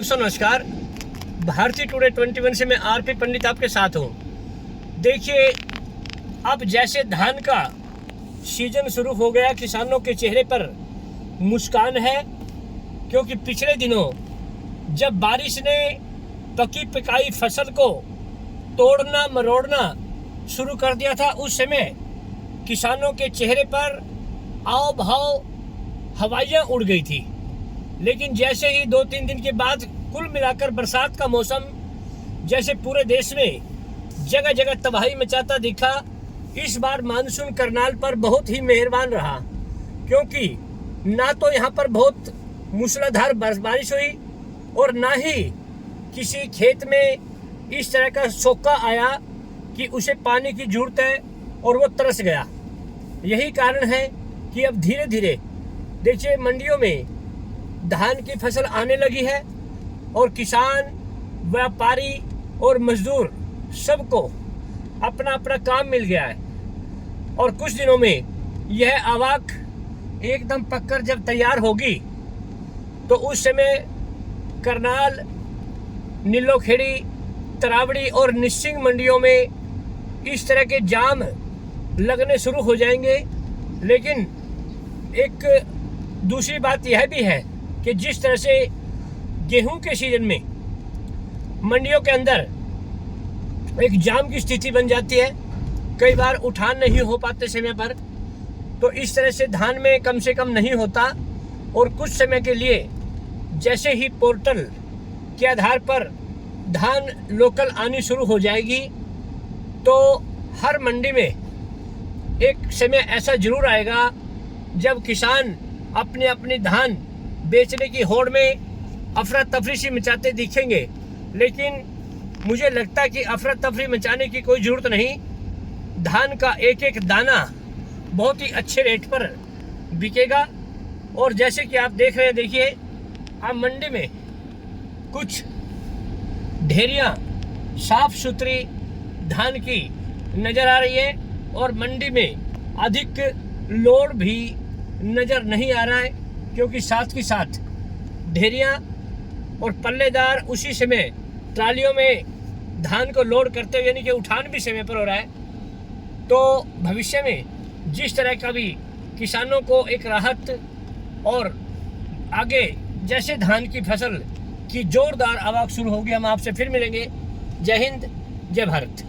नमस्कार। भारतीय टुडे 21 से मैं आरपी पंडित आपके साथ हूँ। देखिए, अब जैसे धान का सीजन शुरू हो गया, किसानों के चेहरे पर मुस्कान है, क्योंकि पिछले दिनों जब बारिश ने पकी पकाई फसल को तोड़ना मरोड़ना शुरू कर दिया था, उस समय किसानों के चेहरे पर आओ भाव हवाइयाँ उड़ गई थी। लेकिन जैसे ही 2-3 दिन के बाद कुल मिलाकर बरसात का मौसम जैसे पूरे देश में जगह जगह तबाही मचाता दिखा, इस बार मानसून करनाल पर बहुत ही मेहरबान रहा, क्योंकि ना तो यहाँ पर बहुत मूसलाधार बारिश हुई और ना ही किसी खेत में इस तरह का सोका आया कि उसे पानी की जरूरत है और वो तरस गया। यही कारण है कि अब धीरे धीरे देखिए मंडियों में धान की फसल आने लगी है और किसान, व्यापारी और मजदूर सबको अपना अपना काम मिल गया है। और कुछ दिनों में यह आवाक एकदम पककर जब तैयार होगी तो उस समय करनाल, नीलोखेड़ी, तरावड़ी और निसिंग मंडियों में इस तरह के जाम लगने शुरू हो जाएंगे। लेकिन एक दूसरी बात यह भी है कि जिस तरह से गेहूं के सीजन में मंडियों के अंदर एक जाम की स्थिति बन जाती है, कई बार उठान नहीं हो पाते समय पर, तो इस तरह से धान में कम से कम नहीं होता। और कुछ समय के लिए जैसे ही पोर्टल के आधार पर धान लोकल आनी शुरू हो जाएगी, तो हर मंडी में एक समय ऐसा जरूर आएगा जब किसान अपने अपनी धान बेचने की होड़ में अफरा तफरी सी मचाते दिखेंगे। लेकिन मुझे लगता है कि अफरा तफरी मचाने की कोई ज़रूरत नहीं। धान का एक एक दाना बहुत ही अच्छे रेट पर बिकेगा। और जैसे कि आप देख रहे हैं, देखिए अब मंडी में कुछ ढेरियाँ साफ सुथरी धान की नज़र आ रही है और मंडी में अधिक लोड भी नज़र नहीं आ रहा है, क्योंकि साथ ही साथ ढेरियाँ और पल्लेदार उसी समय ट्रालियों में धान को लोड करते हुए, यानी कि उठान भी समय पर हो रहा है। तो भविष्य में जिस तरह का भी किसानों को एक राहत और आगे जैसे धान की फसल की जोरदार आवाज़ शुरू होगी, हम आपसे फिर मिलेंगे। जय हिंद, जय भारत।